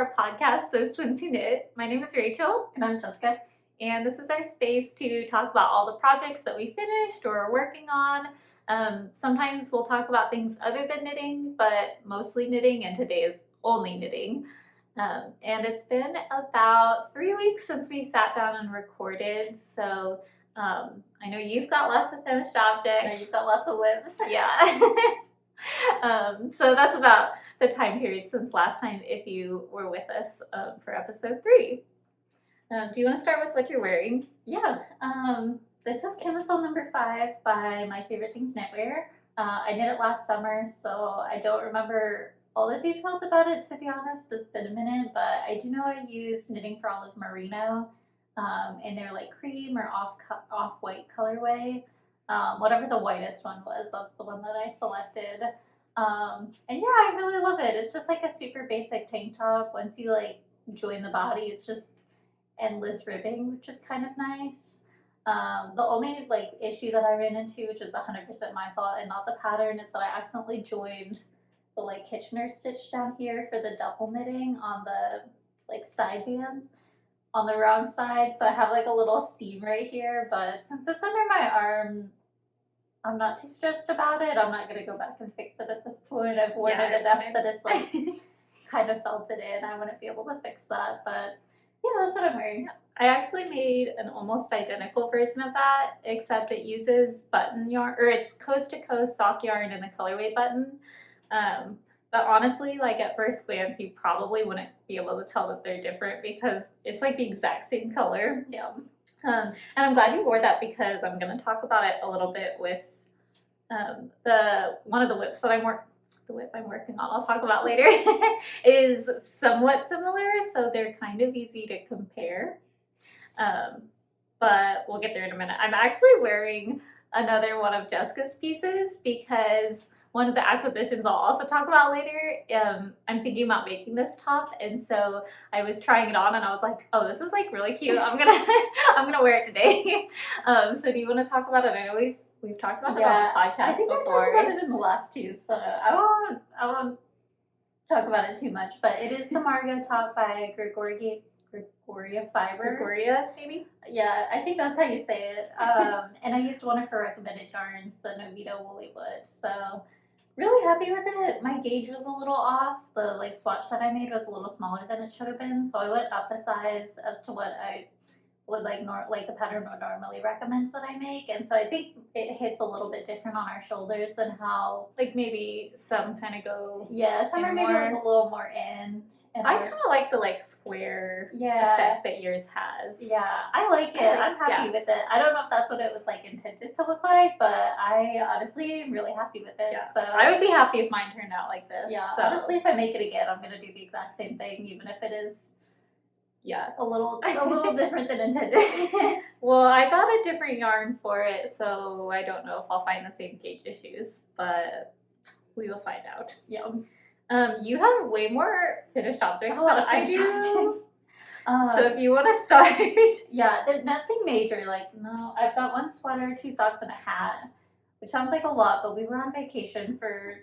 our podcast, Those Twins Who Knit. My name is Rachel. And I'm Jessica. And this is our space to talk about all the projects that we finished or are working on. Sometimes we'll talk about things other than knitting, but mostly knitting, and today is only knitting. And it's been about 3 weeks since we sat down and recorded, so I know you've got lots of finished objects. I know you've got lots of whips. Yeah. So that's about the time period since last time if you were with us for episode 3. Do you want to start with what you're wearing? Yeah. This is Camisole number 5 by MyFavoriteThings Knitwear. I knit it last summer, so I don't remember all the details about it, to be honest. It's been a minute, but I do know I use Knitting for Olive Merino in their like cream or off-white colorway. Whatever the whitest one was, that's the one that I selected. And yeah, I really love it. It's just like a super basic tank top. Once you like join the body, it's just endless ribbing, which is kind of nice. The only like issue that I ran into, which is 100% my fault and not the pattern, is that I accidentally joined the like Kitchener stitch down here for the double knitting on the like side bands on the wrong side. So I have like a little seam right here, but since it's under my arm, I'm not too stressed about it. I'm not going to go back and fix it at this point. I've worn it enough that it's like kind of felted in. I wouldn't be able to fix that, but yeah, that's what I'm wearing. I actually made an almost identical version of that, except it uses button yarn, or it's coast to coast sock yarn in the colorway button. But honestly, like at first glance, you probably wouldn't be able to tell that they're different because it's like the exact same color. Yeah. And I'm glad you wore that because I'm going to talk about it a little bit with one of the whips that the whip I'm working on, I'll talk about later, is somewhat similar, so they're kind of easy to compare. But we'll get there in a minute. I'm actually wearing another one of Jessica's pieces because one of the acquisitions I'll also talk about later, I'm thinking about making this top, and so I was trying it on and I was like, oh, this is like really cute. I'm gonna wear it today. So do you want to talk about it? I know we've talked about it on the podcast I think before. I talked about it in the last 2, so I won't talk about it too much. But it is the Margaux top by Gregoria Fibers. Gregoria, maybe? Yeah, I think that's how you say it. And I used one of her recommended yarns, the Novita Woolly Wood. So really happy with it. My gauge was a little off. The like swatch that I made was a little smaller than it should have been, so I went up a size as to what I would like the pattern would normally recommend that I make. And so I think it hits a little bit different on our shoulders than how like maybe some kind of go. Yeah, some are maybe like a little more in. I kind of like the like square effect that yours has. Yeah, I like it. I'm happy with it. I don't know if that's what it was like intended to look like, but I honestly am really happy with it. Yeah. So I would be happy if mine turned out like this. Yeah, so. Honestly, if I make it again, I'm gonna do the exact same thing, even if it is a little different than intended. Well, I got a different yarn for it, so I don't know if I'll find the same gauge issues, but we will find out. Yeah. You have way more finished objects than I do. So if you want to start. Yeah, there's nothing major. Like, no, I've got 1 sweater, 2 socks, and a hat, which sounds like a lot, but we were on vacation for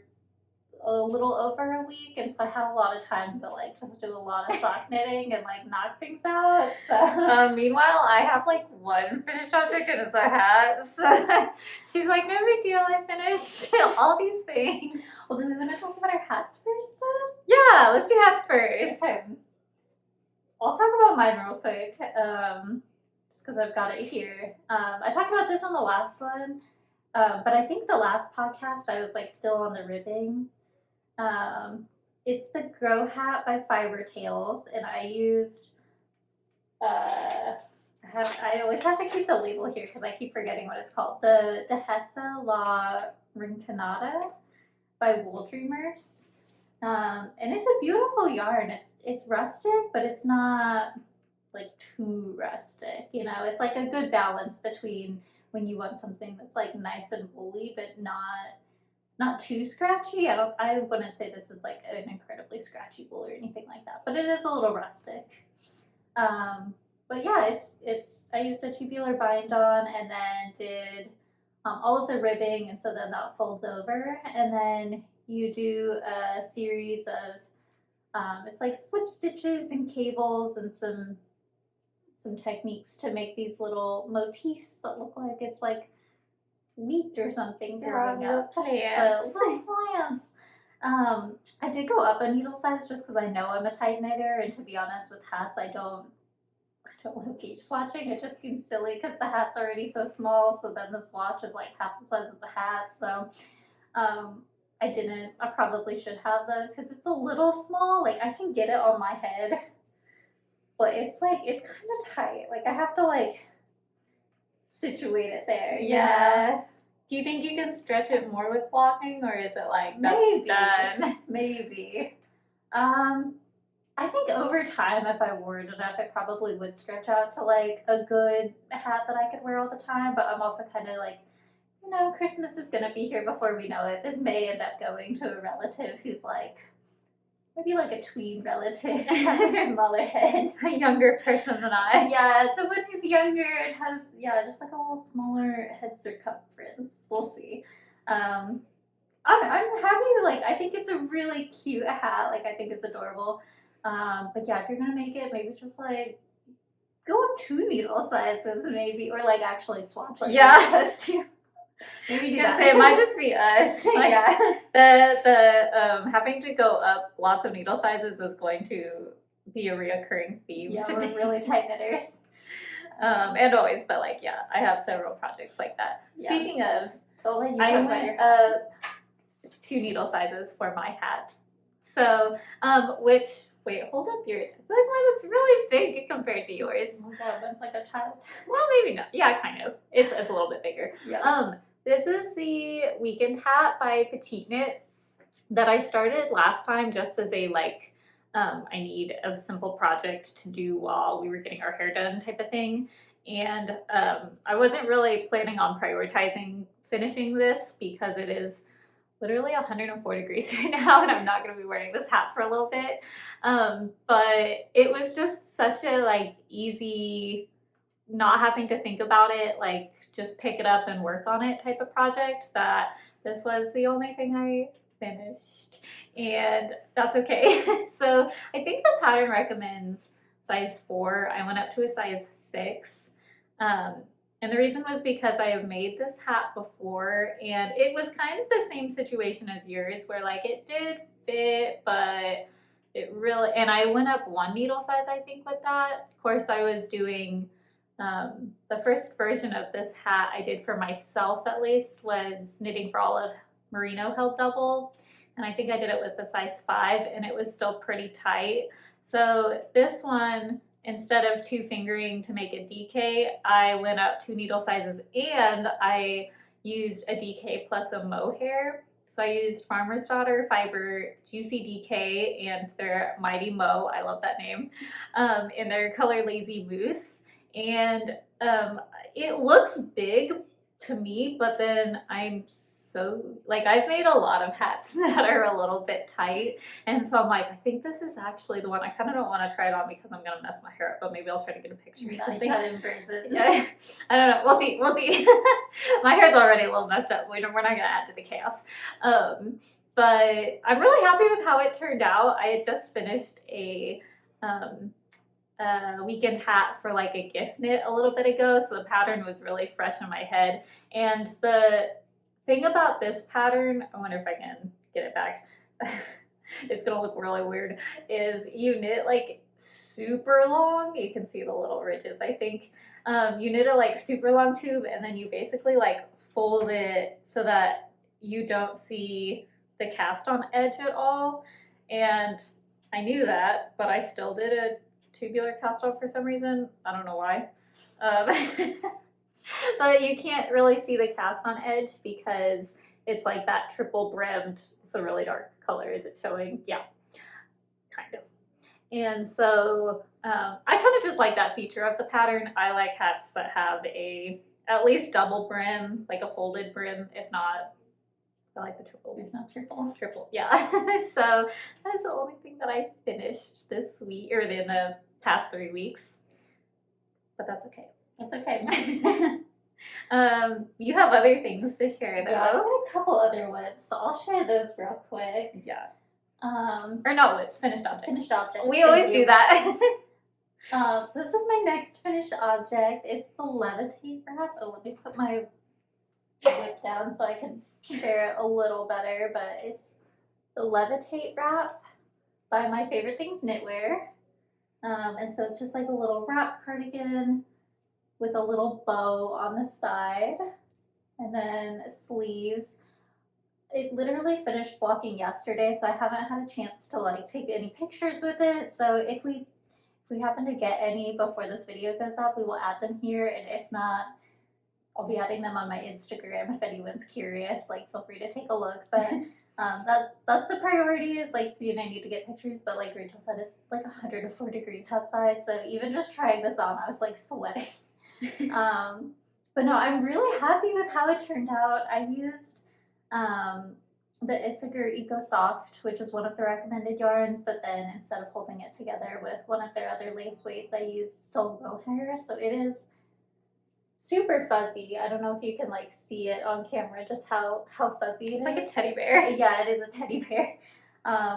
a little over a week, and so I had a lot of time to like just do a lot of sock knitting and like knock things out. So meanwhile, I have like 1 finished object and it's a hat. So she's like, no big deal, I finished all these things. Well, do we want to talk about our hats first then? Yeah, let's do hats first. Okay. I'll talk about mine real quick, just because I've got it here. I talked about this on the last one, but I think the last podcast I was like still on the ribbing. It's the Gro Hat by Fiber Tales, and I used, I always have to keep the label here because I keep forgetting what it's called. The Dehesa La Rinconada by Wooldreamers. And it's a beautiful yarn. It's rustic, but it's not like too rustic, you know? It's like a good balance between when you want something that's like nice and woolly, but not too scratchy. I wouldn't say this is like an incredibly scratchy wool or anything like that, but it is a little rustic. But yeah, it's I used a tubular bind on and then did all of the ribbing, and so then that folds over, and then you do a series of It's like slip stitches and cables and some techniques to make these little motifs that look like it's like wheat or something growing up. Plants. So little plants. I did go up a needle size just because I know I'm a tight knitter, and to be honest, with hats, I don't love gauge swatching. It just seems silly because the hat's already so small, so then the swatch is like half the size of the hat. So I didn't. I probably should have though because it's a little small. Like I can get it on my head, but it's kind of tight. Like I have to like situate it there. Yeah. Do you think you can stretch it more with blocking, or is it like that's Maybe. done? Maybe. I think over time, if I wore it enough, it probably would stretch out to like a good hat that I could wear all the time. But I'm also kind of like, you know, Christmas is gonna be here before we know it. This may end up going to a relative who's like, maybe like a tween relative, has a smaller head. A younger person than I. Yeah, so when he's younger, it has, just like a little smaller head circumference. We'll see. I'm happy, like, I think it's a really cute hat. Like, I think it's adorable. But yeah, if you're gonna make it, maybe just like go up 2 needle sizes, maybe, or like actually swatch like you're supposed to. Maybe do that. Say it might just be us. Like, Yeah. The having to go up lots of needle sizes is going to be a reoccurring theme. Yeah, today. we're really tight knitters. And always, but like, yeah, I have several projects like that. Yeah. Speaking of, So let you I talk about went your 2 needle sizes for my hat. So, which, wait, hold up yours. I feel like mine looks really big compared to yours. Oh my god, mine's like a child's. Well, maybe not. Yeah, kind of. It's a little bit bigger. Yeah. This is the weekend hat by Petiteknit that I started last time just as a like, I need a simple project to do while we were getting our hair done type of thing. And I wasn't really planning on prioritizing finishing this because it is literally 104 degrees right now and I'm not going to be wearing this hat for a little bit. But it was just such a like easy, not having to think about it, like just pick it up and work on it type of project that this was the only thing I finished, and that's okay. So I think the pattern recommends size 4. I went up to a size 6. And the reason was because I have made this hat before and it was kind of the same situation as yours where like it did fit, but it really, and I went up 1 needle size I think with that. Of course I was doing the first version of this hat I did for myself at least was knitting for all of Merino held double, and I think I did it with the size 5 and it was still pretty tight. So this one, instead of 2 fingering to make a DK, I went up 2 needle sizes and I used a DK plus a mohair. So I used Farmer's Daughter Fiber Juicy DK and their Mighty Mo, I love that name, in their color Lazy Moose. And it looks big to me, but then I'm so, like, I've made a lot of hats that are a little bit tight, and so I'm like, I think this is actually the one. I kind of don't want to try it on because I'm gonna mess my hair up, but maybe I'll try to get a picture or something. You gotta embrace it. Yeah, I don't know. We'll see. My hair's already a little messed up. We're not gonna add to the chaos. But I'm really happy with how it turned out. I had just finished a weekend hat for like a gift knit a little bit ago, so the pattern was really fresh in my head. And the thing about this pattern, I wonder if I can get it back. It's gonna look really weird, is you knit like super long. You can see the little ridges, I think. You knit a like super long tube and then you basically like fold it so that you don't see the cast on edge at all. And I knew that, but I still did a tubular cast on for some reason. I don't know why. But you can't really see the cast on edge because it's like that triple brimmed. It's a really dark color. Is it showing? Yeah, kind of. And so I kind of just like that feature of the pattern. I like hats that have a at least double brim, like a folded brim, if not, I like the triple. If not triple. Triple, yeah. So that's the only thing that I finished this week, or in the past 3 weeks. But that's okay. That's okay. You have other things to share though. Yeah, I've got a couple other ones, so I'll share those real quick. Yeah. Or no, it's finished objects. Finished objects. We always do that. So this is my next finished object. It's the Levitate wrap. Oh, let me put my whip down so I can share it a little better. But it's the Levitate wrap by MyFavoriteThings Knitwear. And so it's just like a little wrap cardigan with a little bow on the side, and then sleeves. It literally finished blocking yesterday, so I haven't had a chance to like take any pictures with it. So if we happen to get any before this video goes up, we will add them here, and if not, I'll be adding them on my Instagram if anyone's curious. Like, feel free to take a look. But that's the priority, is like soon I need to get pictures. But like Rachel said, it's like 104 degrees outside, so even just trying this on, I was like sweating. But no, I'm really happy with how it turned out. I used the Isager Eco Soft, which is one of the recommended yarns, but then instead of holding it together with one of their other lace weights, I used Mohair. So it is super fuzzy. I don't know if you can like see it on camera, just how fuzzy it is. It's like a teddy bear. Yeah, it is a teddy bear.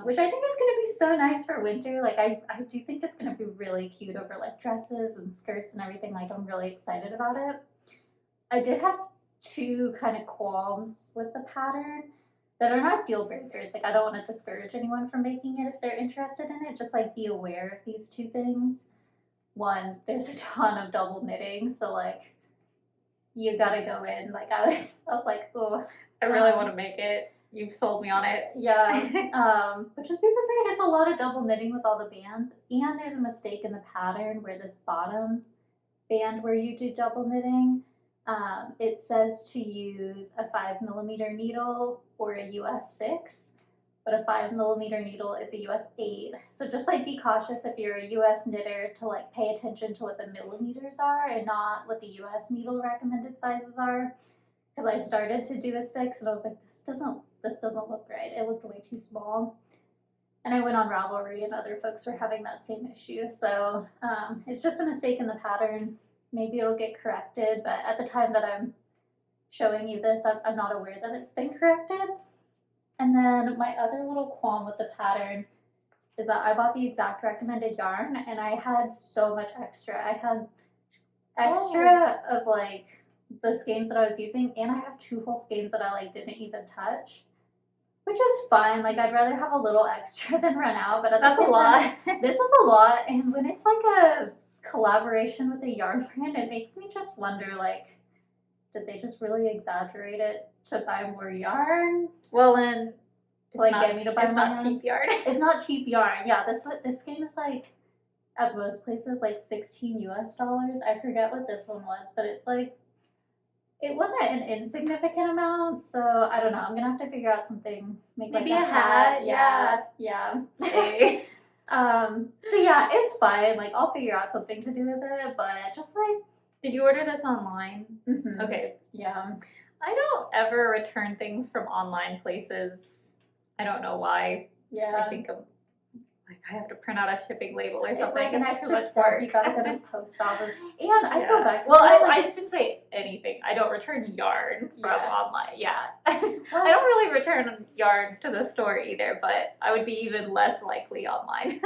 Which I think is going to be so nice for winter. Like I do think it's going to be really cute over like dresses and skirts and everything. Like I'm really excited about it. I did have two kind of qualms with the pattern that are not deal breakers. Like I don't want to discourage anyone from making it if they're interested in it. Just like be aware of these two things. One, there's a ton of double knitting, so like you gotta go in. Like I was like, oh, I really want to make it. You've sold me on it. Yeah. But just be prepared. It's a lot of double knitting with all the bands, and there's a mistake in the pattern where this bottom band where you do double knitting, it says to use a 5mm needle or a US 6, but a 5mm needle is a US 8. So just like be cautious if you're a US knitter to like pay attention to what the millimeters are and not what the US needle recommended sizes are. Because I started to do a 6 and I was like, this doesn't look right. It looked way too small. And I went on Ravelry and other folks were having that same issue. So it's just a mistake in the pattern. Maybe it'll get corrected, but at the time that I'm showing you this, I'm not aware that it's been corrected. And then my other little qualm with the pattern is that I bought the exact recommended yarn and I had so much extra. I had extra of like the skeins that I was using, and I have 2 whole skeins that I like didn't even touch, which is fine. Like I'd rather have a little extra than run out, but that's a lot. This is a lot, and when it's like a collaboration with a yarn brand, it makes me just wonder, like, did they just really exaggerate it to buy more yarn? Well, then Like get me to buy more not yarn? cheap yarn. It's not cheap yarn. Yeah, this skein is like at most places like $16 US. I forget what this one was, but it's like it wasn't an insignificant amount. So I don't know. I'm gonna have to figure out something. Make Maybe like a hat. Yeah. Hey. So yeah, it's fine. Like I'll figure out something to do with it, but just like. Did you order this online? Mm-hmm. Okay. Yeah. I don't ever return things from online places. I don't know why. Yeah. I think like I have to print out a shipping label or It's something. like an too extra much step. work. You gotta go to the post office. And I feel bad. Well, like, I shouldn't say anything. I don't return yarn from online. Yeah. I Well, don't really return yarn to the store either, but I would be even less likely online.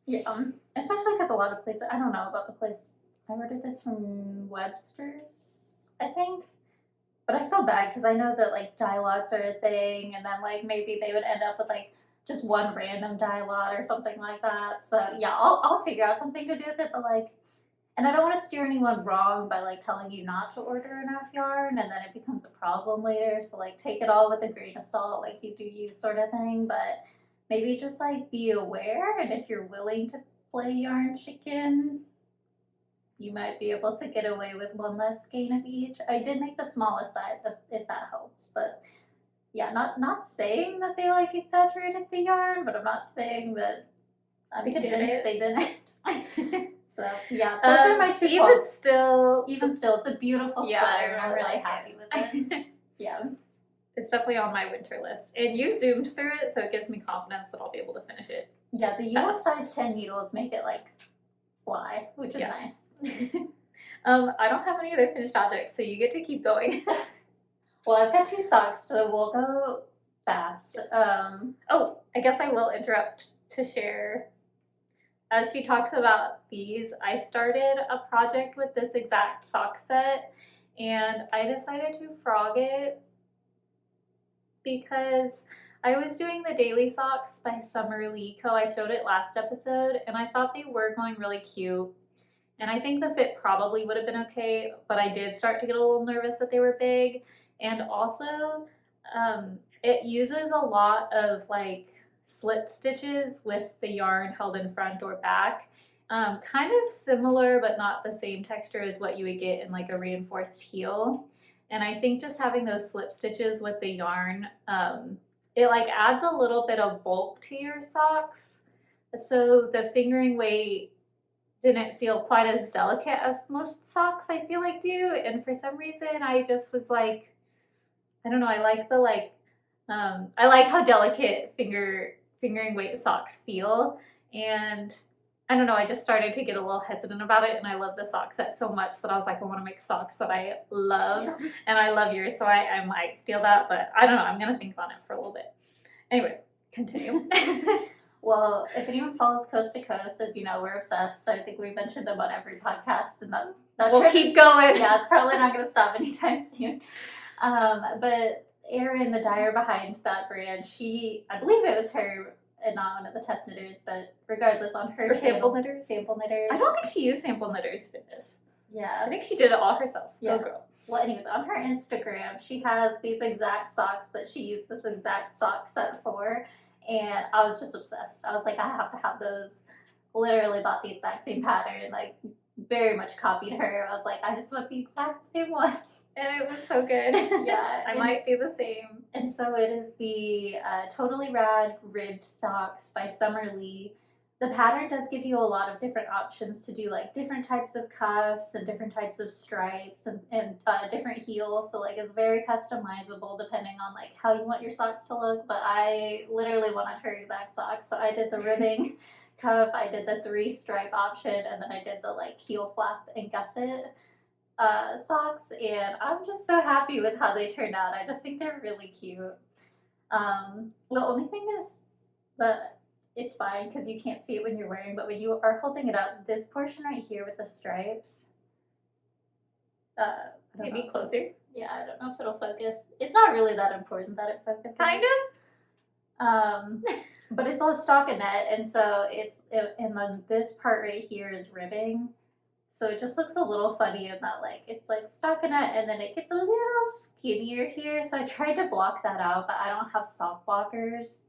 Yeah. Especially because a lot of places, I don't know about the place. I ordered this from Webster's, I think. But I feel bad because I know that like dye lots are a thing, and then like maybe they would end up with like just one random dye lot or something like that. So yeah, I'll figure out something to do with it. But like, and I don't want to steer anyone wrong by like telling you not to order enough yarn, and then it becomes a problem later. So like, take it all with a grain of salt, like you do use sort of thing. But maybe just like be aware, and if you're willing to play yarn chicken, you might be able to get away with one less skein of each. I did make the smallest size, if that helps. But yeah, not saying that they like exaggerated the yarn, but I'm not saying that I'm convinced they didn't. So yeah, those are my two quotes. Even still, it's a beautiful sweater, and I'm really happy with it. Yeah. It's definitely on my winter list. And you zoomed through it, so it gives me confidence that I'll be able to finish it. Yeah, the US size 10 needles make it like fly, which is nice. I don't have any other finished objects, so you get to keep going. Well, I've got 2 socks, so we'll go fast. Oh, I guess I will interrupt to share. As she talks about these, I started a project with this exact sock set, and I decided to frog it because I was doing the daily socks by Summer Leek. I showed it last episode, and I thought they were going really cute. And I think the fit probably would have been okay, but I did start to get a little nervous that they were big. And also, it uses a lot of like slip stitches with the yarn held in front or back. Kind of similar, but not the same texture as what you would get in like a reinforced heel. And I think just having those slip stitches with the yarn, it like adds a little bit of bulk to your socks. So the fingering weight didn't feel quite as delicate as most socks I feel like do. And for some reason, I just was like, I don't know, I like the like, I like how delicate fingering weight socks feel. And I don't know, I just started to get a little hesitant about it, and I love the sock set so much that I was like, I want to make socks that I love, and I love yours, so I might steal that, but I don't know, I'm going to think on it for a little bit. Anyway, continue. Well, if anyone follows Coast to Coast, as you know, we're obsessed. I think we mentioned them on every podcast, and that we'll keep going. Yeah, it's probably not going to stop anytime soon. But Erin, the dyer behind that brand, I believe it was her, and not one of the test knitters, but regardless, on her channel, Sample Knitters. I don't think she used Sample Knitters for this. Yeah. I think she did it all herself. Yes. Go girl. Well, anyways, on her Instagram, she has these exact socks that she used this exact sock set for, and I was just obsessed. I was like, I have to have those. Literally bought the exact same pattern, like very much copied her. I was like, I just want the exact same ones. And it was so good. Yeah. I might do the same. And so it is the Totally Rad Ribbed Socks by Summer Lee. The pattern does give you a lot of different options to do like different types of cuffs and different types of stripes and different heels. So like it's very customizable depending on like how you want your socks to look. But I literally wanted her exact socks. So I did the ribbing cuff, I did the 3-stripe option, and then I did the like heel flap and gusset socks, and I'm just so happy with how they turned out. I just think they're really cute. The only thing is that it's fine because you can't see it when you're wearing, but when you are holding it up, this portion right here with the stripes, maybe closer. Yeah, I don't know if it'll focus. It's not really that important that it focuses. Kind of. But it's all stockinette, and so and then this part right here is ribbing. So it just looks a little funny in that, like, it's like stockinette, and then it gets a little skinnier here. So I tried to block that out, but I don't have soft blockers.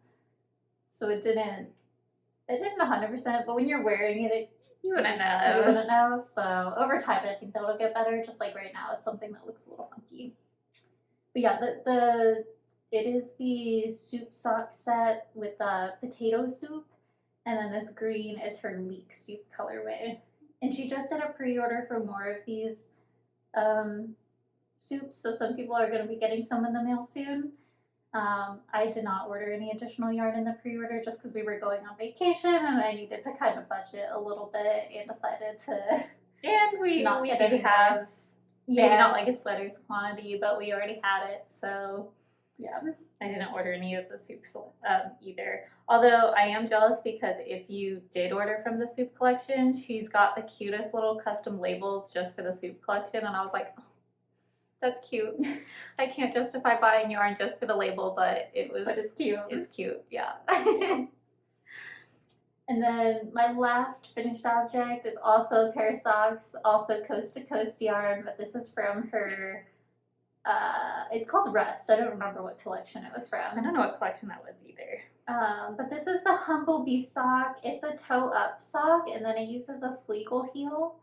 So it didn't 100%, but when you're wearing it, you wouldn't know. You wouldn't know. So over time, I think that'll get better. Just like right now, it's something that looks a little funky. But yeah, it is the soup sock set with potato soup, and then this green is her Leek soup colorway. And she just did a pre-order for more of these soups, so some people are going to be getting some in the mail soon. I did not order any additional yarn in the pre-order just because we were going on vacation and I needed to kind of budget a little bit and decided to. And we did have maybe not like a sweaters quantity, but we already had it, so yeah. I didn't order any of the soups either. Although I am jealous because if you did order from the soup collection, she's got the cutest little custom labels just for the soup collection, and I was like, oh, that's cute. I can't justify buying yarn just for the label, but it's cute. It's cute, yeah. And then my last finished object is also a pair of socks, also Coast to Coast yarn, but this is from her. It's called Rust. I don't remember what collection it was from. I don't know what collection that was either. But this is the Humlebi sock. It's a toe-up sock, and then it uses a fleegle heel.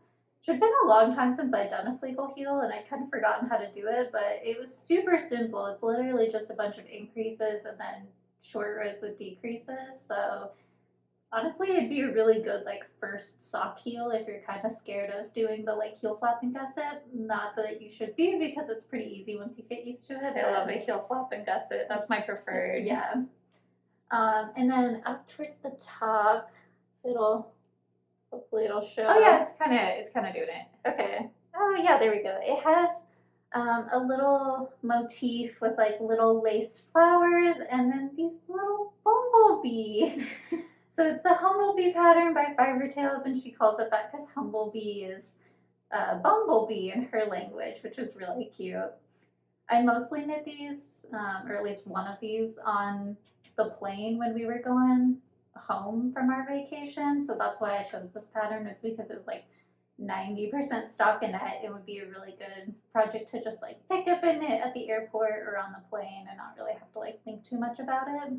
It had been a long time since I'd done a fleegle heel, and I'd kind of forgotten how to do it, but it was super simple. It's literally just a bunch of increases and then short rows with decreases. So honestly, it'd be a really good like first sock heel if you're kind of scared of doing the like heel flap and gusset. Not that you should be, because it's pretty easy once you get used to it. I love a heel flap and gusset. That's my preferred. Yeah. And then up towards the top, hopefully it'll show. Oh yeah, it's kind of doing it. Okay. Oh yeah, there we go. It has a little motif with like little lace flowers and then these little bumblebees. So it's the Humlebi pattern by Fibertails, and she calls it that because Humblebee is bumblebee in her language, which is really cute. I mostly knit these, or at least one of these, on the plane when we were going home from our vacation. So that's why I chose this pattern. It's because it was like 90% stockinette. It would be a really good project to just like pick up and knit at the airport or on the plane and not really have to like think too much about it.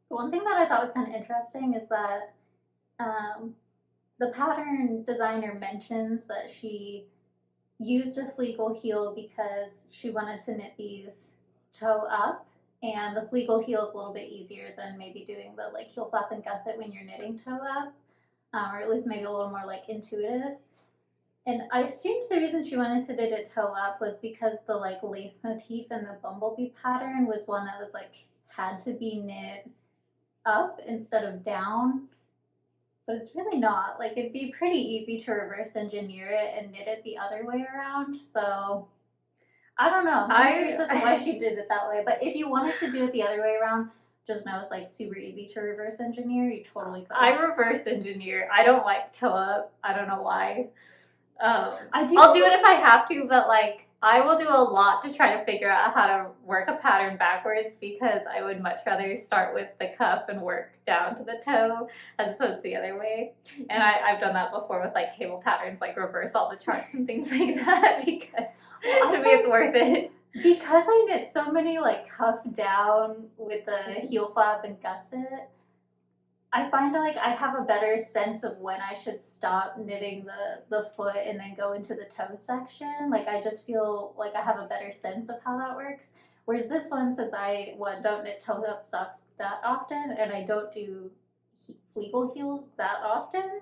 The one thing that I thought was kind of interesting is that the pattern designer mentions that she used a fleegle heel because she wanted to knit these toe up, and the fleegle heel is a little bit easier than maybe doing the like heel flap and gusset when you're knitting toe up, or at least maybe a little more like intuitive. And I assumed the reason she wanted to knit it toe up was because the like lace motif in the bumblebee pattern was one that was like had to be knit up instead of down. But it's really not. Like, it'd be pretty easy to reverse engineer it and knit it the other way around. So I don't know. I'm curious as to why she did it that way. But if you wanted to do it the other way around, just know it's like super easy to reverse engineer. You totally could. I reverse engineer. I don't like toe up. I don't know why. I'll do it if I have to, but like I will do a lot to try to figure out how to work a pattern backwards, because I would much rather start with the cuff and work down to the toe as opposed to the other way. And I've done that before with like cable patterns, like reverse all the charts and things like that, because to me it's worth it. Because I knit so many like cuff down with the heel flap and gusset, I find like I have a better sense of when I should stop knitting the foot and then go into the toe section. Like I just feel like I have a better sense of how that works. Whereas this one, since I don't knit toe up socks that often and I don't do fleegle heels that often,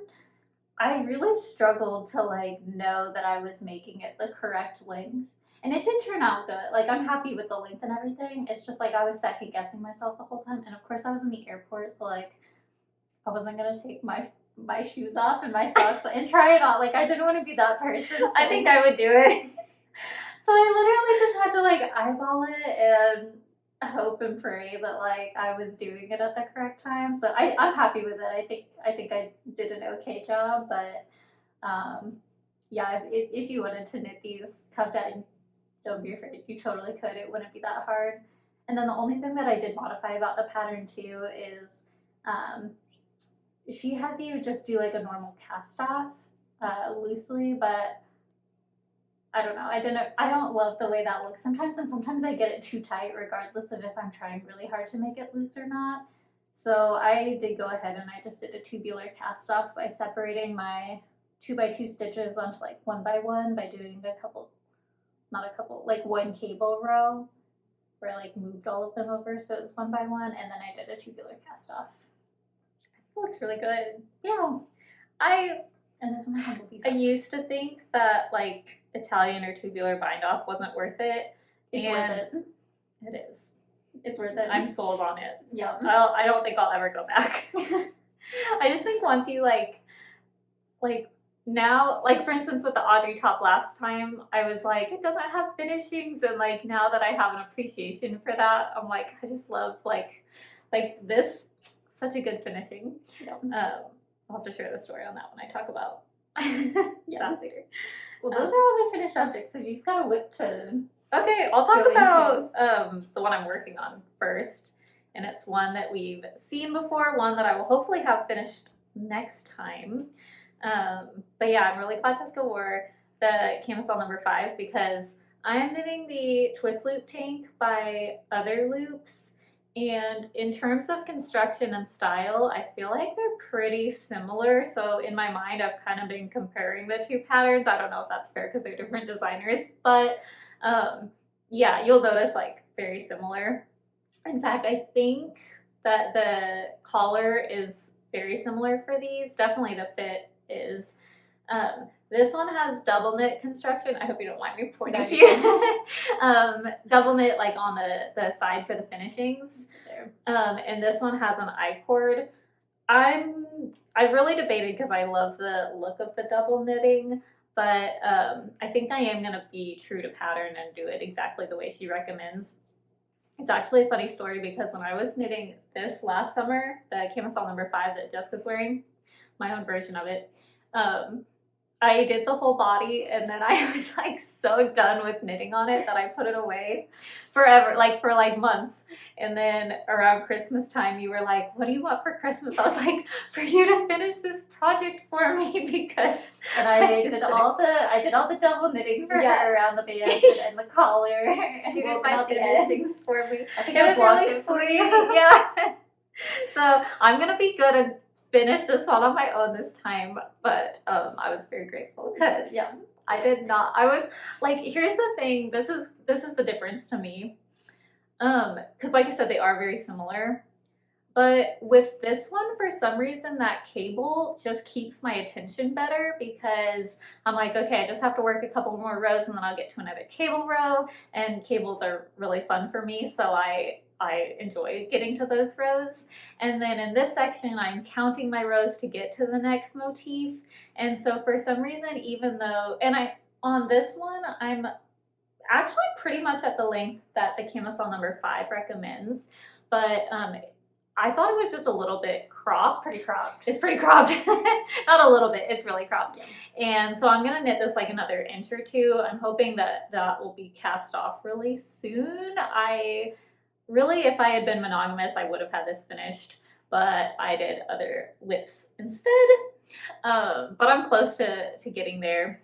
I really struggled to like know that I was making it the correct length. And it did turn out good. Like I'm happy with the length and everything. It's just like I was second guessing myself the whole time. And of course I was in the airport, so like I wasn't gonna take my shoes off and my socks and try it on. Like I didn't want to be that person. So I think I would do it. So I literally just had to like eyeball it and hope and pray that like I was doing it at the correct time. So I'm happy with it. I think I did an okay job. But yeah, if you wanted to knit these cuff down, don't be afraid. You totally could. It wouldn't be that hard. And then the only thing that I did modify about the pattern too is she has you just do like a normal cast off loosely, but I don't know. I don't love the way that looks sometimes, and sometimes I get it too tight regardless of if I'm trying really hard to make it loose or not. So I did go ahead and I just did a tubular cast off by separating my 2x2 stitches onto like 1x1 by doing like one cable row where I like moved all of them over, so it was 1x1, and then I did a tubular cast off. It looks really good. Yeah. And this one I used to think that like Italian or tubular bind off wasn't worth it. It's worth it. It is. It's worth it. I'm sold on it. Yeah. I don't think I'll ever go back. I just think once you like now, like for instance with the Audrey top last time, I was like, it doesn't have finishings, and like now that I have an appreciation for that, I'm like, I just love like this, such a good finishing. Yeah. I'll have to share the story on that when I talk about that later. Well, those are all my finished objects, so you've got a whip to. Okay, I'll talk about the one I'm working on first, and it's one that we've seen before, one that I will hopefully have finished next time. But yeah, I'm really glad Jessica wore the Camisole number 5 because I'm knitting the twist loop tank by Other Loops. And in terms of construction and style, I feel like they're pretty similar. So in my mind, I've kind of been comparing the two patterns. I don't know if that's fair because they're different designers, but yeah, you'll notice like very similar. In fact, I think that the collar is very similar for these. Definitely the fit is. This one has double knit construction. I hope you don't mind me pointing to you. Double knit like on the side for the finishings. There. And this one has an I-cord. I really debated because I love the look of the double knitting. but I think I am going to be true to pattern and do it exactly the way she recommends. It's actually a funny story because when I was knitting this last summer, the camisole number 5 that Jessica's wearing, my own version of it, I did the whole body and then I was like so done with knitting on it that I put it away forever, like for like months. And then around Christmas time, you were like, what do you want for Christmas? I was like, for you to finish this project for me because. And I did all the double knitting for her around the bands and the collar. She did my finishings for me. I think It was really sweet. Yeah. So I'm gonna be good and finish this one on my own this time, but I was very grateful because I did not. I was like, here's the thing. This is the difference to me. Because like I said, they are very similar. But with this one, for some reason, that cable just keeps my attention better because I'm like, okay, I just have to work a couple more rows and then I'll get to another cable row. And cables are really fun for me, so I enjoy getting to those rows. And then in this section, I'm counting my rows to get to the next motif. And so for some reason, even though, on this one, I'm actually pretty much at the length that the camisole number 5 recommends, but I thought it was just a little bit cropped. Pretty cropped. It's pretty cropped. Not a little bit, it's really cropped. Yeah. And so I'm gonna knit this like another inch or two. I'm hoping that that will be cast off really soon. Really, if I had been monogamous, I would have had this finished, but I did other whips instead. But I'm close to getting there.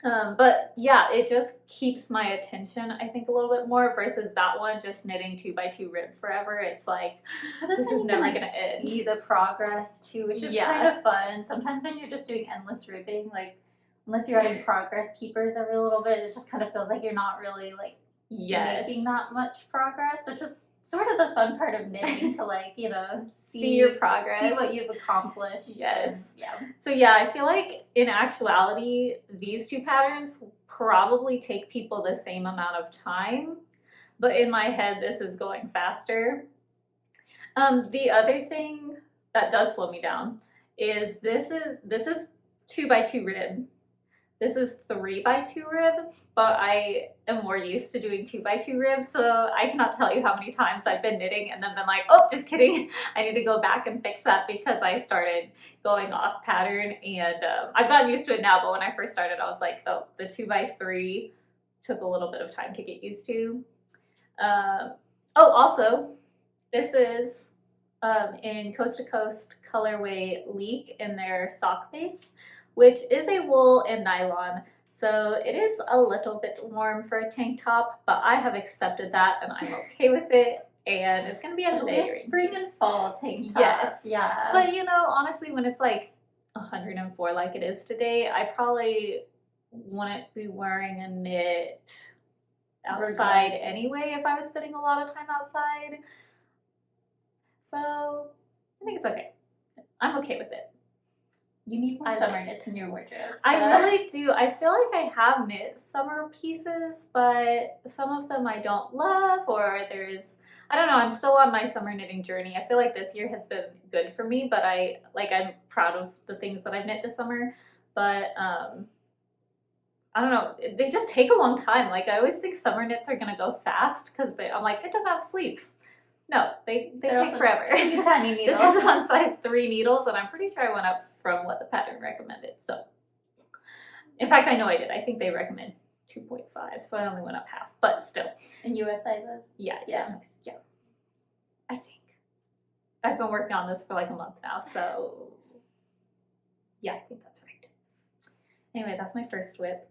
But yeah, it just keeps my attention, I think, a little bit more versus that one just knitting 2x2 rib forever. It's like, this is never gonna end. See the progress too, which is kind of fun. Sometimes when you're just doing endless ribbing, like unless you're adding progress keepers every little bit, it just kind of feels like you're not really like making that much progress, which is sort of the fun part of knitting, to like, you know, see your progress, see what you've accomplished. Yes. So yeah, I feel like in actuality, these two patterns probably take people the same amount of time, but in my head, this is going faster. The other thing that does slow me down is this is 2x2 rib. This is 3x2 rib, but I am more used to doing 2x2 rib, so I cannot tell you how many times I've been knitting and then been like, oh, just kidding. I need to go back and fix that because I started going off pattern, and I've gotten used to it now, but when I first started, I was like, oh, the 2x3 took a little bit of time to get used to. Also, this is in Coast to Coast colorway Leek in their sock base, which is a wool and nylon. So it is a little bit warm for a tank top, but I have accepted that and I'm okay with it. And it's gonna be a layering spring and fall tank top. Yes. Yeah. But you know, honestly, when it's like 104 like it is today, I probably wouldn't be wearing a knit outside anyway if I was spending a lot of time outside. So I think it's okay. I'm okay with it. You need more summer knits in your wardrobe. So. I really do. I feel like I have knit summer pieces, but some of them I don't love, or I don't know, I'm still on my summer knitting journey. I feel like this year has been good for me, but I'm proud of the things that I've knit this summer, but I don't know, they just take a long time. Like, I always think summer knits are gonna go fast because I'm like, it doesn't have sleeves. No, they take forever. Teeny tiny needles. This is on size 3 needles, and I'm pretty sure I went up from what the pattern recommended. So, in fact, I know I did. I think they recommend 2.5, so I only went up half, but still. In US sizes? Yeah. I think. I've been working on this for like a month now, so yeah, I think that's right. Anyway, that's my first whip.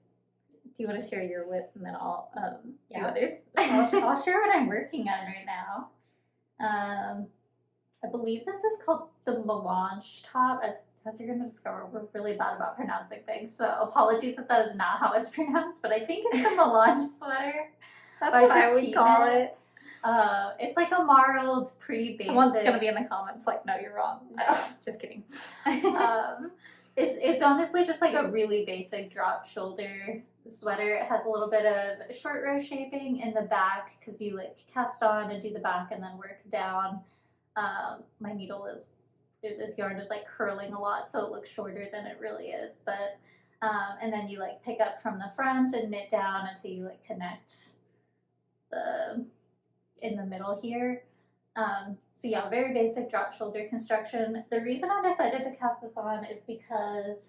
Do you want to share your whip, and then I'll do others? I'll share what I'm working on right now. I believe this is called the Melange top. As you're going to discover, we're really bad about pronouncing things, so apologies if that is not how it's pronounced, but I think it's the Melange sweater. That's what I would call it. It's like a marled, pretty basic. Someone's going to be in the comments like, no, you're wrong. No, just kidding. It's honestly just like a really basic drop shoulder sweater. It has a little bit of short row shaping in the back because you like cast on and do the back and then work down. My needle this yarn is like curling a lot, so it looks shorter than it really is, but And then you like pick up from the front and knit down until you like connect in the middle here. So yeah, very basic drop shoulder construction. The reason I decided to cast this on is because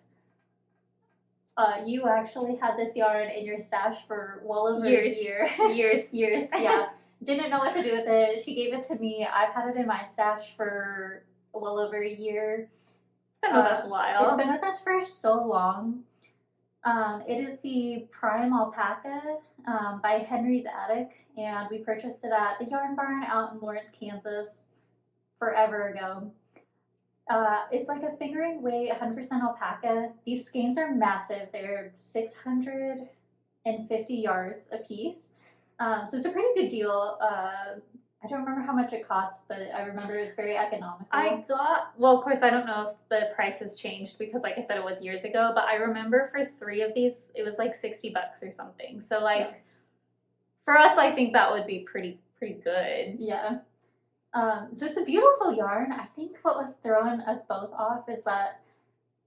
you actually had this yarn in your stash for well over a year. Years, yeah. Didn't know what to do with it. She gave it to me. I've had it in my stash for well over a year. It's been with us a while. It's been with us for so long. It is the Prime Alpaca by Henry's Attic, and we purchased it at the Yarn Barn out in Lawrence, Kansas forever ago. It's like a fingering weight, 100% alpaca. These skeins are massive. They're 650 yards a piece. So it's a pretty good deal. I don't remember how much it cost, but I remember it was very economical. Well, of course, I don't know if the price has changed because, like I said, it was years ago, but I remember for 3 of these, it was like $60 or something. So, like, for us, I think that would be pretty good. Yeah. So it's a beautiful yarn. I think what was throwing us both off is that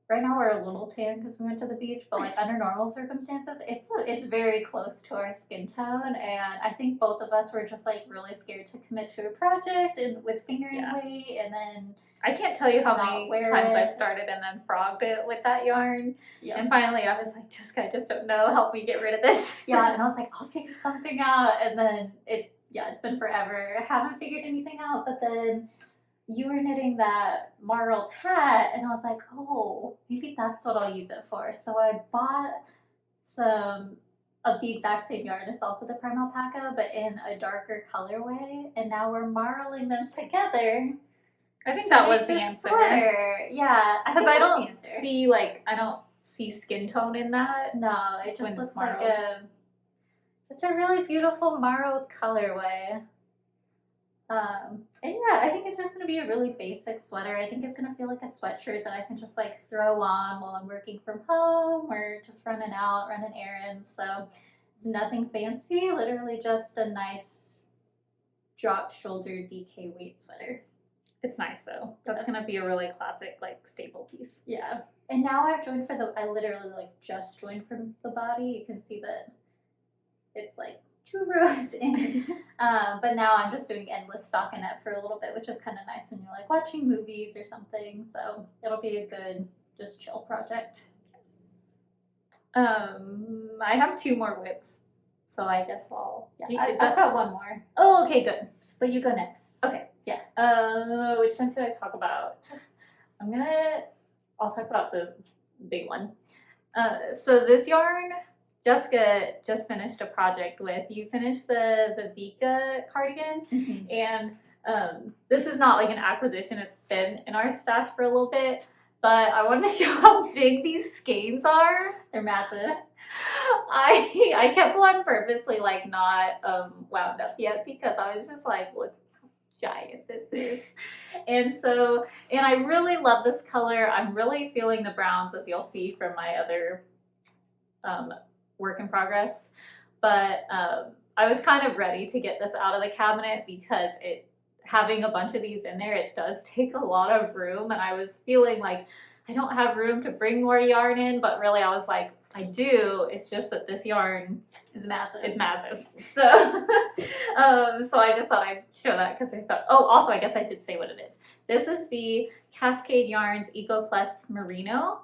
right now we're a little tan because we went to the beach, but like under normal circumstances, it's very close to our skin tone, and I think both of us were just like really scared to commit to a project and with fingering weight, and then I can't tell you how many times I've started and then frogged it with that yarn. Yeah. And finally I was like, Jessica, I just don't know. Help me get rid of this. Yeah, and I was like, I'll figure something out. And then it's been forever. I haven't figured anything out. But then you were knitting that Margaux hat, and I was like, oh, maybe that's what I'll use it for. So I bought some of the exact same yarn. It's also the Prime Alpaca, but in a darker colorway. And now we're marling them together. I think that was the answer. Sweater. Yeah, because I don't see skin tone in that. No, it just looks like just a really beautiful Margaux colorway. And yeah, I think it's just gonna be a really basic sweater. I think it's gonna feel like a sweatshirt that I can just like throw on while I'm working from home or just running errands. So it's nothing fancy, literally just a nice drop shoulder DK weight sweater. It's nice though. That's gonna be a really classic like staple piece. Yeah. And now I've joined I literally like just joined from the body. You can see that it's like 2 rows in. But now I'm just doing endless stockinette for a little bit, which is kind of nice when you're like watching movies or something. So it'll be a good just chill project. I have 2 more whips. So I guess I've got 1 more. Oh, okay, good. But you go next. Okay. Yeah. Which one should I talk about? I'll talk about the big one. So this yarn, Jessica just finished a project with. You finished the Vika cardigan, and this is not like an acquisition. It's been in our stash for a little bit, but I wanted to show how big these skeins are. They're massive. I kept one purposely like not wound up yet because I was just like, look how giant this is. And I really love this color. I'm really feeling the browns, as you'll see from my other work in progress. But I was kind of ready to get this out of the cabinet because having a bunch of these in there, it does take a lot of room, and I was feeling like I don't have room to bring more yarn in, but really I was like, I do. It's just that this yarn is massive. It's massive. So, so I just thought I'd show that because I thought, oh, also I guess I should say what it is. This is the Cascade Yarns Eco Plus Merino,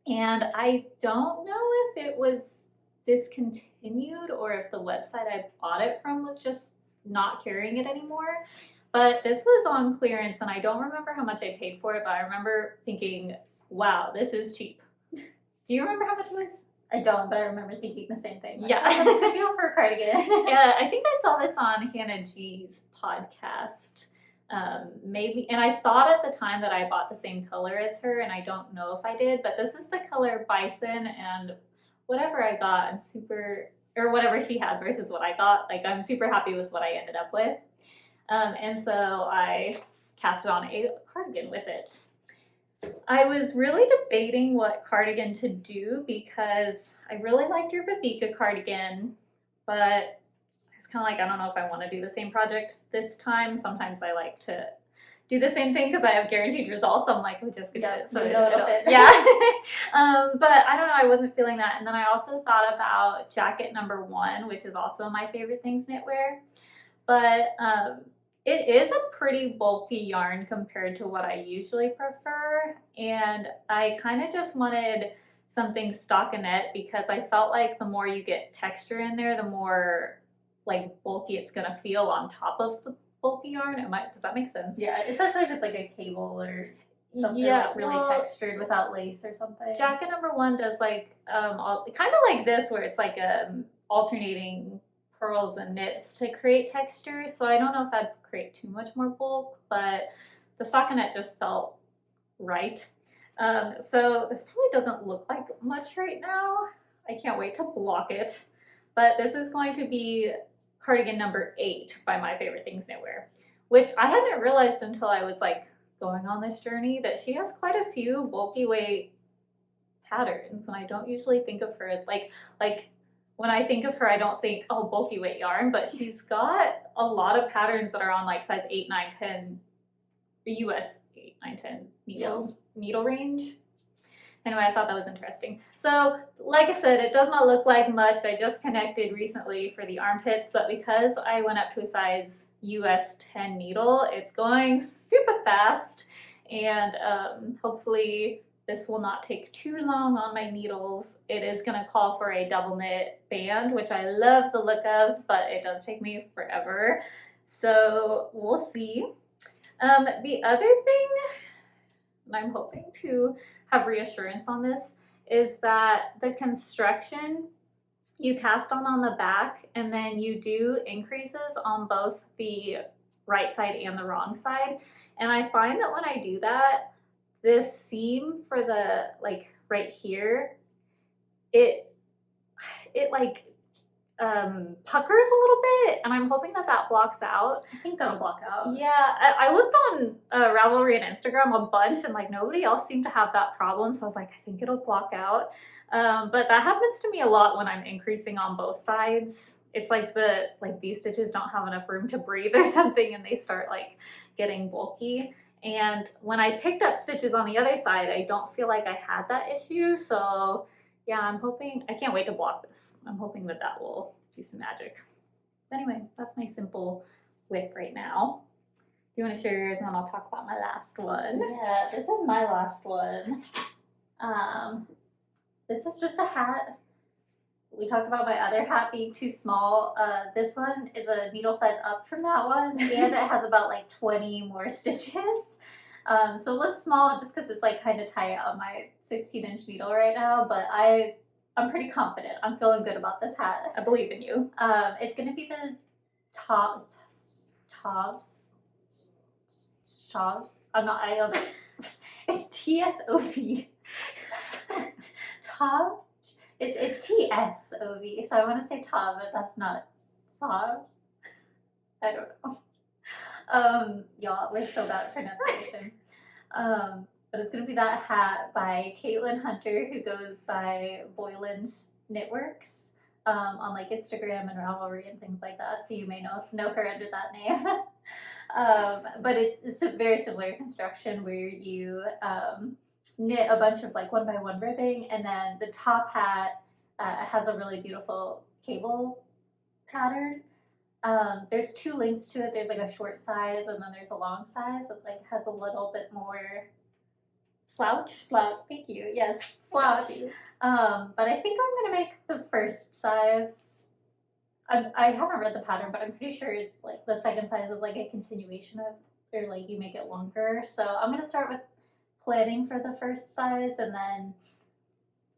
and I don't know if it was discontinued or if the website I bought it from was just not carrying it anymore. But this was on clearance, and I don't remember how much I paid for it, but I remember thinking, wow, this is cheap. Do you remember how much it was? I don't, but I remember thinking the same thing. Like, yeah. That's a good deal for a cardigan. Yeah, I think I saw this on Hannah G's podcast. Maybe, and I thought at the time that I bought the same color as her, and I don't know if I did, but this is the color Bison, and whatever I got, or whatever she had versus what I got, like I'm super happy with what I ended up with. And so I cast on a cardigan with it. I was really debating what cardigan to do because I really liked your Viveka cardigan, but I was kind of like, I don't know if I want to do the same project this time. Sometimes I like to do the same thing because I have guaranteed results. I'm like, we're just gonna so it'll fit. Yeah. But I don't know, I wasn't feeling that. And then I also thought about jacket number 1, which is also My Favorite Things knitwear. But it is a pretty bulky yarn compared to what I usually prefer. And I kind of just wanted something stockinette because I felt like the more you get texture in there, the more like bulky it's gonna feel on top of the bulky yarn. Does that make sense? Yeah, especially if it's like a cable or something like really textured without lace or something. Jacket number 1 does like kind of like this, where it's like alternating pearls and knits to create texture. So I don't know if that'd create too much more bulk, but the stockinette just felt right. So this probably doesn't look like much right now. I can't wait to block it. But this is going to be cardigan number 8 by My Favorite Things knitwear, which I hadn't realized until I was like going on this journey that she has quite a few bulky weight patterns, and I don't usually think of her like when I think of her, I don't think, oh, bulky weight yarn, but she's got a lot of patterns that are on like size 8, 9, 10, US 8, 9, 10 needle range. Anyway, I thought that was interesting. So, like I said, it does not look like much. I just connected recently for the armpits, but because I went up to a size US 10 needle, it's going super fast, and hopefully this will not take too long on my needles. It is going to call for a double knit band, which I love the look of, but it does take me forever. So we'll see. The other thing, and I'm hoping to have reassurance on this, is that the construction you cast on the back, and then you do increases on both the right side and the wrong side. And I find that when I do that, this seam for the, like right here, it like puckers a little bit, and I'm hoping that that blocks out. I think that'll block out. Yeah, I looked on Ravelry and Instagram a bunch, and like nobody else seemed to have that problem, so I was like, I think it'll block out. But that happens to me a lot when I'm increasing on both sides. It's like these stitches don't have enough room to breathe or something, and they start like getting bulky. And when I picked up stitches on the other side, I don't feel like I had that issue. So yeah, I'm hoping, I can't wait to block this. I'm hoping that that will do some magic. But anyway, that's my simple whip right now. Do you want to share yours, and then I'll talk about my last one? Yeah, this is my last one. This is just a hat. We talked about my other hat being too small. This one is a needle size up from that one, and it has about like 20 more stitches. So it looks small just because it's like kind of tight on my 16-inch needle right now, but I'm pretty confident. I'm feeling good about this hat. I believe in you. It's going to be the TSOV. I don't know. It's TSOV. Top. It's TSOV, so I want to say Tom, but that's not SOV. I don't know. Y'all, we're so bad at pronunciation. But it's gonna be that hat by Caitlin Hunter, who goes by BOYLAND Knitworks on like Instagram and Ravelry and things like that. So you may know her under that name. But it's a very similar construction where you knit a bunch of like 1x1 ribbing, and then the top hat has a really beautiful cable pattern. There's 2 lengths to it. There's like a short size, and then there's a long size that's like has a little bit more slouch. Thank you. Yes, slouch. But I think I'm gonna make the first size. I haven't read the pattern, but I'm pretty sure it's like the second size is like a continuation of, or like you make it longer. So I'm gonna start with planning for the first size, and then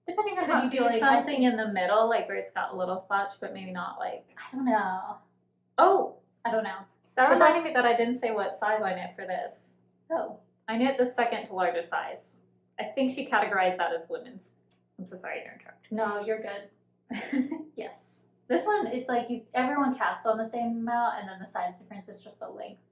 depending on how you do something in the middle, like where it's got a little slouch, but maybe not like, I don't know. Oh, I don't know. That reminded me that I didn't say what size I knit for this. Oh. I knit the second to largest size. I think she categorized that as women's. I'm so sorry to interrupt. No, you're good. Yes. This one, it's like everyone casts on the same amount, and then the size difference is just the length.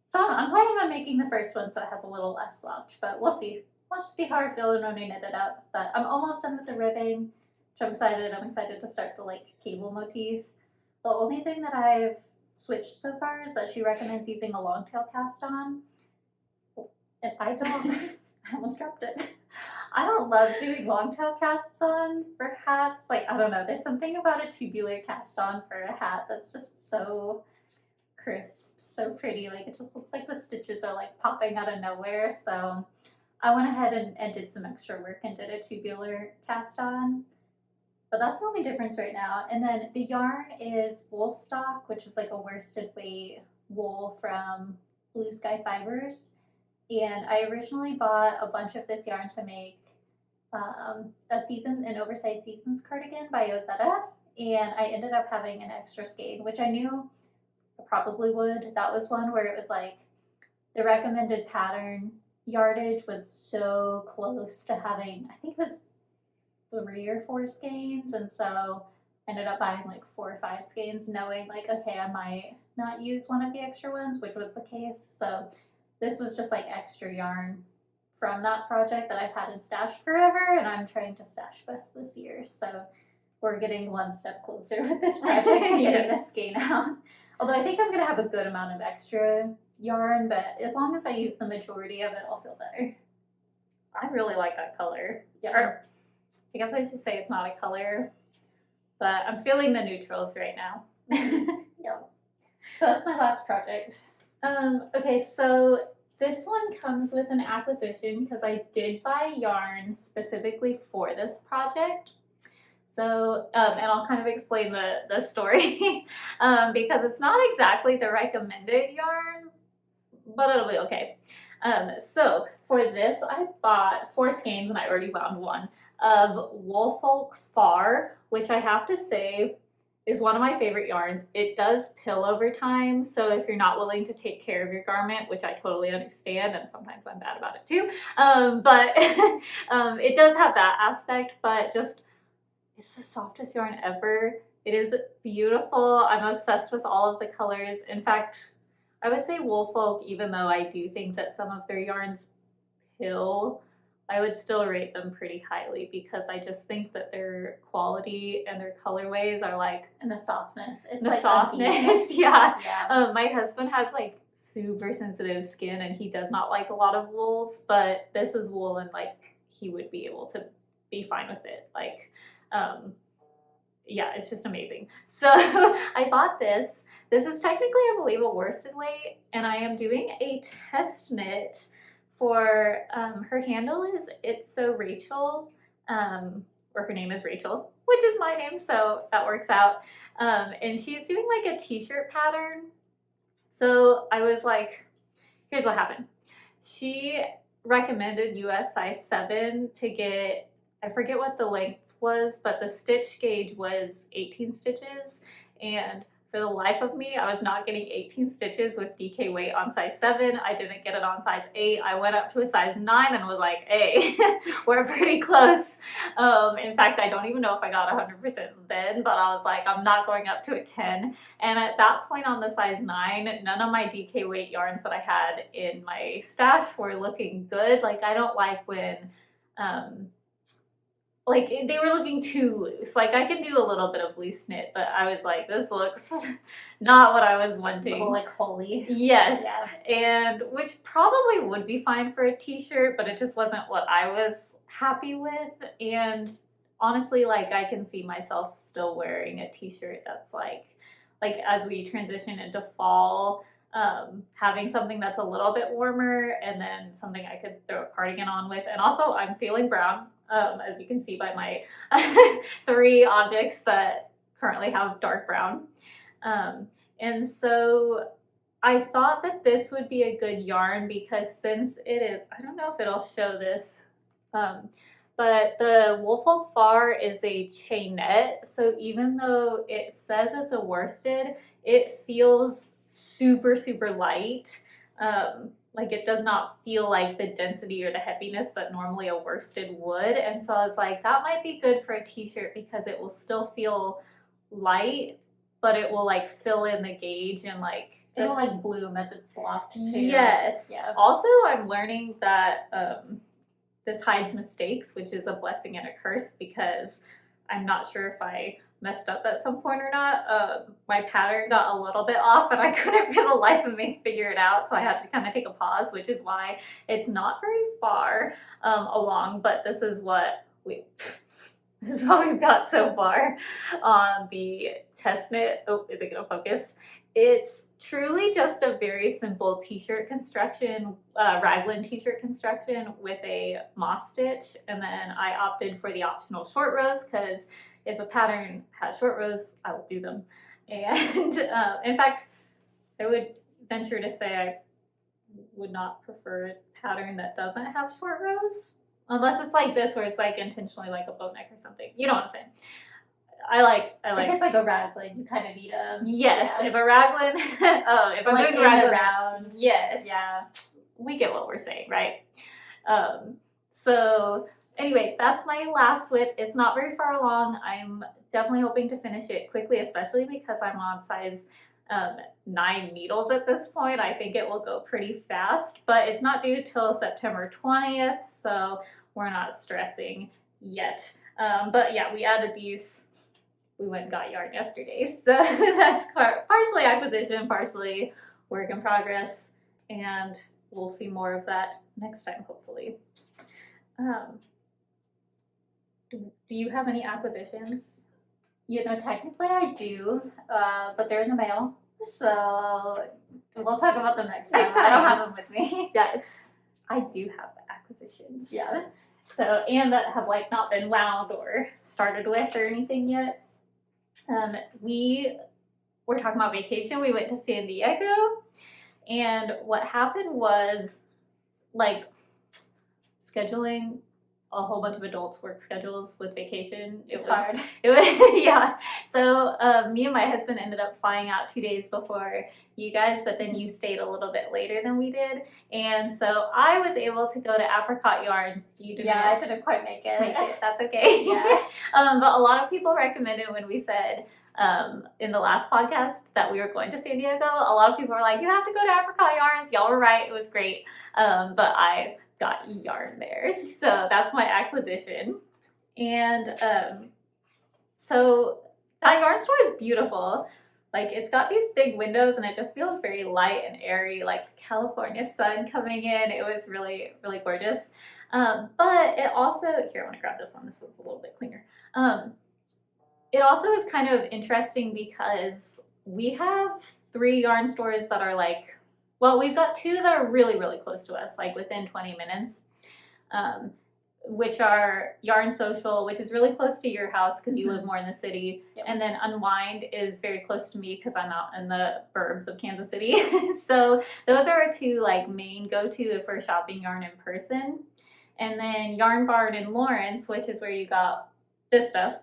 So I'm planning on making the first one so it has a little less slouch, but we'll see. I'll just see how I feel when I knit it up. But I'm almost done with the ribbing, which I'm excited. I'm excited to start the like cable motif. The only thing that I've switched so far is that she recommends using a long tail cast on. And I don't, I almost dropped it. I don't love doing long tail casts on for hats. Like, I don't know, there's something about a tubular cast on for a hat that's just so crisp, so pretty. Like, it just looks like the stitches are like popping out of nowhere. So I went ahead and did some extra work and did a tubular cast on. But that's the only difference right now. And then the yarn is wool stock, which is like a worsted weight wool from Blue Sky Fibers. And I originally bought a bunch of this yarn to make an oversized seasons cardigan by Ozetta. And I ended up having an extra skein, which I knew I probably would. That was one where it was like the recommended pattern yardage was so close to having, I think it was 3 or 4 skeins, and so ended up buying like 4 or 5 skeins, knowing like, okay, I might not use one of the extra ones, which was the case. So this was just like extra yarn from that project that I've had in stash forever, and I'm trying to stash bust this year. So we're getting one step closer with this project to getting this skein out. Although I think I'm gonna have a good amount of extra yarn, but as long as I use the majority of it, I'll feel better. I really like that color. Yeah. Or, I guess I should say it's not a color, but I'm feeling the neutrals right now. Yeah. So that's my last project. Okay, so this one comes with an acquisition because I did buy yarn specifically for this project. So, and I'll kind of explain the story because it's not exactly the recommended yarn, but it'll be okay. So for this, I bought 4 skeins, and I already wound one, of Woolfolk Far, which I have to say is one of my favorite yarns. It does pill over time, so if you're not willing to take care of your garment, which I totally understand, and sometimes I'm bad about it too, but it does have that aspect, but just, it's the softest yarn ever. It is beautiful. I'm obsessed with all of the colors. In fact, I would say Woolfolk, even though I do think that some of their yarns pill, I would still rate them pretty highly because I just think that their quality and their colorways are like, And the softness. It's the like softness, yeah. Yeah. My husband has like super sensitive skin and he does not like a lot of wools, but this is wool and like he would be able to be fine with it. Like, yeah, it's just amazing. So I bought this. This is technically, I believe, a worsted weight, and I am doing a test knit for, her handle is It's So Rachel, or her name is Rachel, which is my name, so that works out. And she's doing like a t-shirt pattern. So I was like, here's what happened. She recommended US size 7 to get, I forget what the length was, but the stitch gauge was 18 stitches, and for the life of me, I was not getting 18 stitches with DK weight on size 7. I didn't get it on size 8. I went up to a size 9 and was like, hey, we're pretty close. In fact, I don't even know if I got 100% then, but I was like, I'm not going up to a 10. And at that point on the size 9, none of my DK weight yarns that I had in my stash were looking good. Like, I don't like when, like, they were looking too loose. Like, I can do a little bit of loose knit, but I was like, this looks not what I was wanting. Little, like, holy. Yes. Yeah. And which probably would be fine for a t-shirt, but it just wasn't what I was happy with. And honestly, like, I can see myself still wearing a t-shirt that's like as we transition into fall, having something that's a little bit warmer and then something I could throw a cardigan on with. And also, I'm feeling brown. As you can see by my 3 objects that currently have dark brown. And so I thought that this would be a good yarn because since it is, I don't know if it'll show this, but the Woolfolk Far is a chainette. So even though it says it's a worsted, it feels super, super light. Like it does not feel like the density or the heaviness that normally a worsted would. And so I was like, that might be good for a t-shirt because it will still feel light, but it will like fill in the gauge and like it'll like bloom as it's blocked too. Yes. Yeah. Also, I'm learning that this hides mistakes, which is a blessing and a curse because I'm not sure if I messed up at some point or not. My pattern got a little bit off and I couldn't for the life of me figure it out, so I had to kind of take a pause, which is why it's not very far along, but this is what we've got so far on the test knit. Oh, is it gonna focus? It's truly just a very simple t-shirt construction, raglan t-shirt construction with a moss stitch, and then I opted for the optional short rows because if a pattern has short rows, I will do them. And in fact, I would venture to say I would not prefer a pattern that doesn't have short rows, unless it's like this where it's like intentionally like a boat neck or something. You know what I'm saying? I like. If it's like a raglan, you kind of need a. Yes, yeah. If a raglan, if I'm like doing raglan around. Yes. Yeah. We get what we're saying, right? So anyway, that's my last WIP. It's not very far along. I'm definitely hoping to finish it quickly, especially because I'm on size 9 needles at this point. I think it will go pretty fast, but it's not due till September 20th, so we're not stressing yet. But yeah, we added these. We went and got yarn yesterday, so that's partially acquisition, partially work in progress, and we'll see more of that next time, hopefully. Do you have any acquisitions? You know, technically I do, but they're in the mail, so we'll talk about them next time. I don't have them with me. Yes, I do have acquisitions. Yeah. So, and that have like not been wound or started with or anything yet. We were talking about vacation. We went to San Diego, and what happened was like scheduling a whole bunch of adults' work schedules with vacation. It was hard. It was yeah. So me and my husband ended up flying out 2 days before you guys, but then you stayed a little bit later than we did, and so I was able to go to Apricot Yarns. You didn't. Yeah, I didn't quite make it. That's okay. Yeah. But a lot of people recommended when we said in the last podcast that we were going to San Diego. A lot of people were like, "You have to go to Apricot Yarns." Y'all were right. It was great. But I got yarn there, so that's my acquisition. And so that yarn store is beautiful. Like, it's got these big windows and it just feels very light and airy, like the California sun coming in. It was really, really gorgeous. But it also, here, I want to grab this one. This one's a little bit cleaner. It also is kind of interesting because we have 3 yarn stores that are like, well, we've got 2 that are really, really close to us, like within 20 minutes, which are Yarn Social, which is really close to your house because you live more in the city. Yep. And then Unwind is very close to me because I'm out in the burbs of Kansas City. So those are our 2 like main go-to if we're shopping yarn in person. And then Yarn Barn in Lawrence, which is where you got this stuff,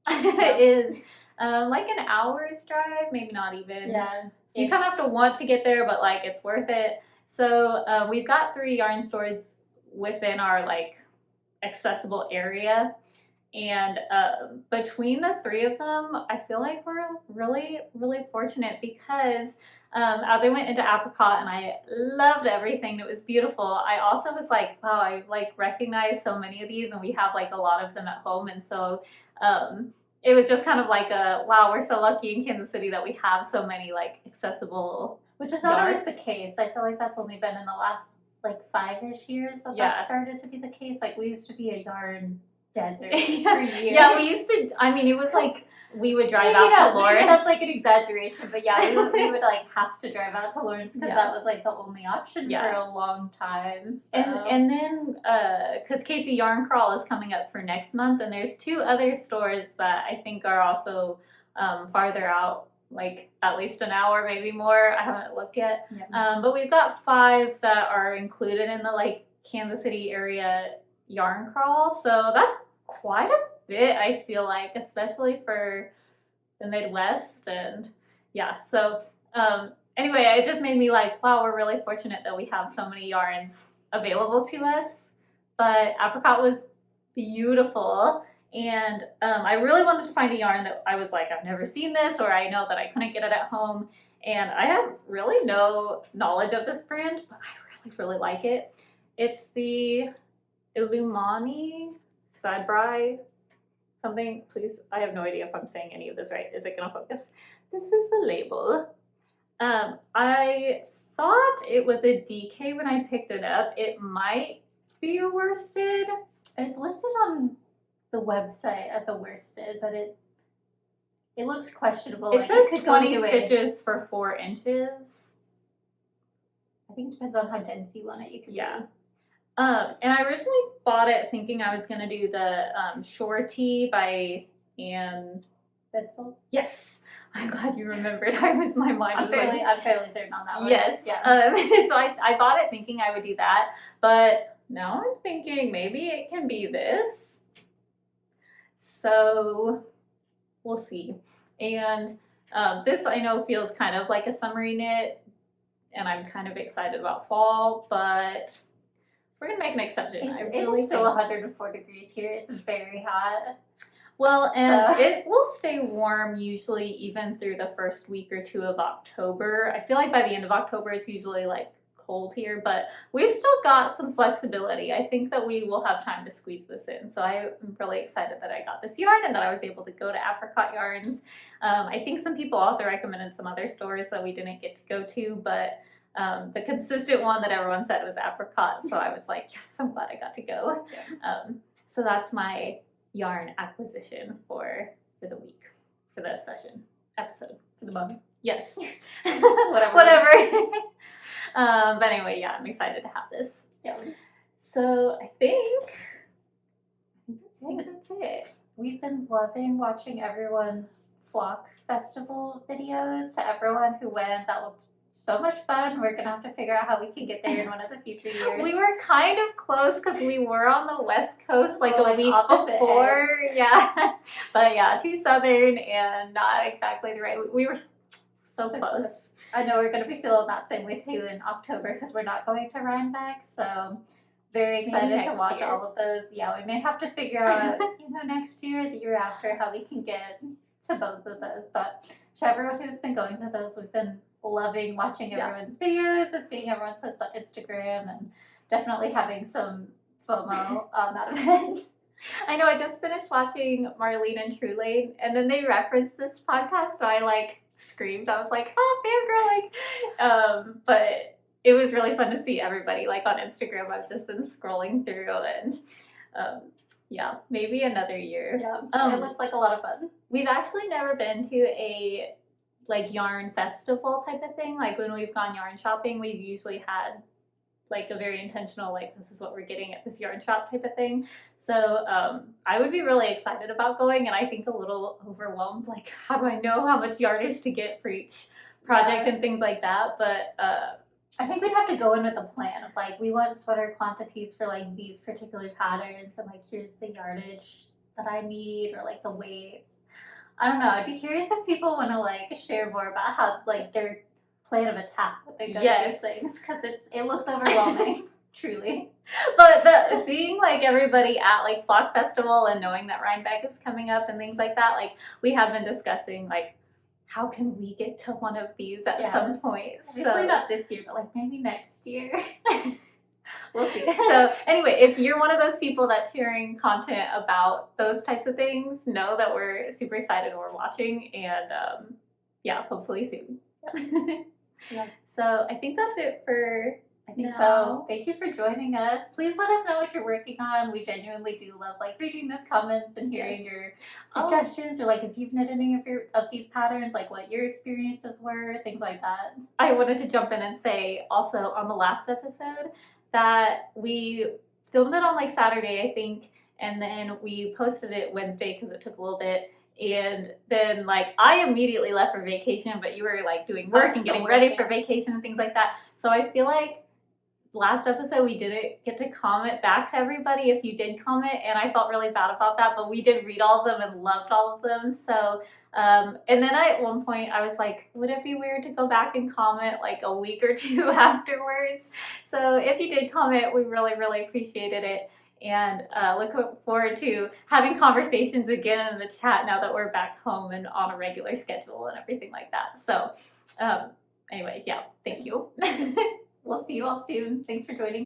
is like an hour's drive, maybe not even. Yeah. You kind of have to want to get there, but like it's worth it. So we've got 3 yarn stores within our like accessible area, and between the 3 of them, I feel like we're really, really fortunate because as I went into Apricot and I loved everything, it was beautiful. I also was like, wow, I like recognize so many of these, and we have like a lot of them at home, and so it was just kind of like a, wow, we're so lucky in Kansas City that we have so many like accessible, which is not always the case. I feel like that's only been in the last like 5-ish years that started to be the case. Like, we used to be a yarn desert for years. Yeah, we used to, I mean, it was like we would drive out to Lawrence. That's like an exaggeration, but yeah, we would like have to drive out to Lawrence because that was like the only option for a long time. So. And then because Casey Yarn Crawl is coming up for next month, and there's 2 other stores that I think are also farther out, like at least an hour, maybe more. I haven't looked yet. Yeah. But we've got 5 that are included in the like Kansas City area yarn crawl. So that's quite a bit, I feel like, especially for the Midwest. And yeah, so anyway, it just made me like, wow, we're really fortunate that we have so many yarns available to us. But Apricot was beautiful. And I really wanted to find a yarn that I was like, I've never seen this, or I know that I couldn't get it at home. And I have really no knowledge of this brand, but I really, really like it. It's the Illumani Sabri something, please, I have no idea if I'm saying any of this right. Is it gonna focus? This is the label. I thought it was a DK when I picked it up. It might be a worsted. It's listed on the website as a worsted, but it looks questionable. It says 20 stitches for 4 inches. I think it depends on how dense you want it. You can do. And I originally bought it thinking I was gonna do the Shore Tea by Anne Betzel. Yes, I'm glad you remembered. My mind I'm fairly certain on that one. Yes. Yeah. So I bought it thinking I would do that, but now I'm thinking maybe it can be this. So we'll see. And this I know feels kind of like a summery knit, and I'm kind of excited about fall, but we're gonna make an exception. It's still 104 degrees here. It's very hot. Well, and it will stay warm usually even through the first week or 2 of October. I feel like by the end of October it's usually like cold here, but we've still got some flexibility. I think that we will have time to squeeze this in. So I'm really excited that I got this yarn and that I was able to go to Apricot Yarns. I think some people also recommended some other stores that we didn't get to go to, but the consistent one that everyone said was Apricot. So I was like, yes, I'm glad I got to go. Yeah. So that's my yarn acquisition for the week, for the episode, for the moment. Yes. Whatever. But anyway, yeah, I'm excited to have this. Yeah. So I think that's it. We've been loving watching everyone's flock festival videos. To everyone who went, that looked so much fun. We're gonna have to figure out how we can get there in one of the future years. We were kind of close because we were on the West Coast like a week opposite before. Yeah. But yeah, too southern and not exactly the right. We were so close. I know we're gonna be feeling that same way too in October because we're not going to Rhinebeck, so very excited to watch all of those. Yeah, we may have to figure out, next year, the year after, how we can get to both of those. But to everyone who's been going to those, we've been loving watching everyone's videos and seeing everyone's posts on Instagram, and definitely having some FOMO on that event. I know, I just finished watching Marlene and Trulane, and then they referenced this podcast, so I screamed. I was like, oh, fangirling. But it was really fun to see everybody on Instagram. I've just been scrolling through, and yeah, maybe another year. Yeah, it looks like a lot of fun. We've actually never been to a yarn festival type of thing. When we've gone yarn shopping, we've usually had a very intentional, this is what we're getting at this yarn shop type of thing. So I would be really excited about going, and I think a little overwhelmed, how do I know how much yardage to get for each project and things like that. But I think we'd have to go in with a plan of we want sweater quantities for these particular patterns, and here's the yardage that I need, or the weights. I don't know. I'd be curious if people want to share more about how their plan of attack that they do these things, because it looks overwhelming, truly. But seeing everybody at Flock Festival and knowing that Rhinebeck is coming up and things like that, we have been discussing how can we get to one of these at some point. Obviously not this year, but maybe next year. We'll see. So anyway, if you're one of those people that's sharing content about those types of things, know that we're super excited and we're watching, and yeah, hopefully soon. Yeah. So I think that's it for so. Thank you for joining us. Please let us know what you're working on. We genuinely do love reading those comments and hearing your suggestions, or if you've knit any of these patterns, what your experiences were, things like that. I wanted to jump in and say also on the last episode that we filmed it on Saturday, I think, and then we posted it Wednesday because it took a little bit. And then I immediately left for vacation, but you were doing work and getting ready for vacation and things like that. So I feel last episode we didn't get to comment back to everybody if you did comment, and I felt really bad about that, but we did read all of them and loved all of them. So and then at one point I was would it be weird to go back and comment a week or 2 afterwards? So if you did comment, we really, really appreciated it, and look forward to having conversations again in the chat now that we're back home and on a regular schedule and everything like that. So anyway, yeah, thank you. We'll see you all soon. Thanks for joining.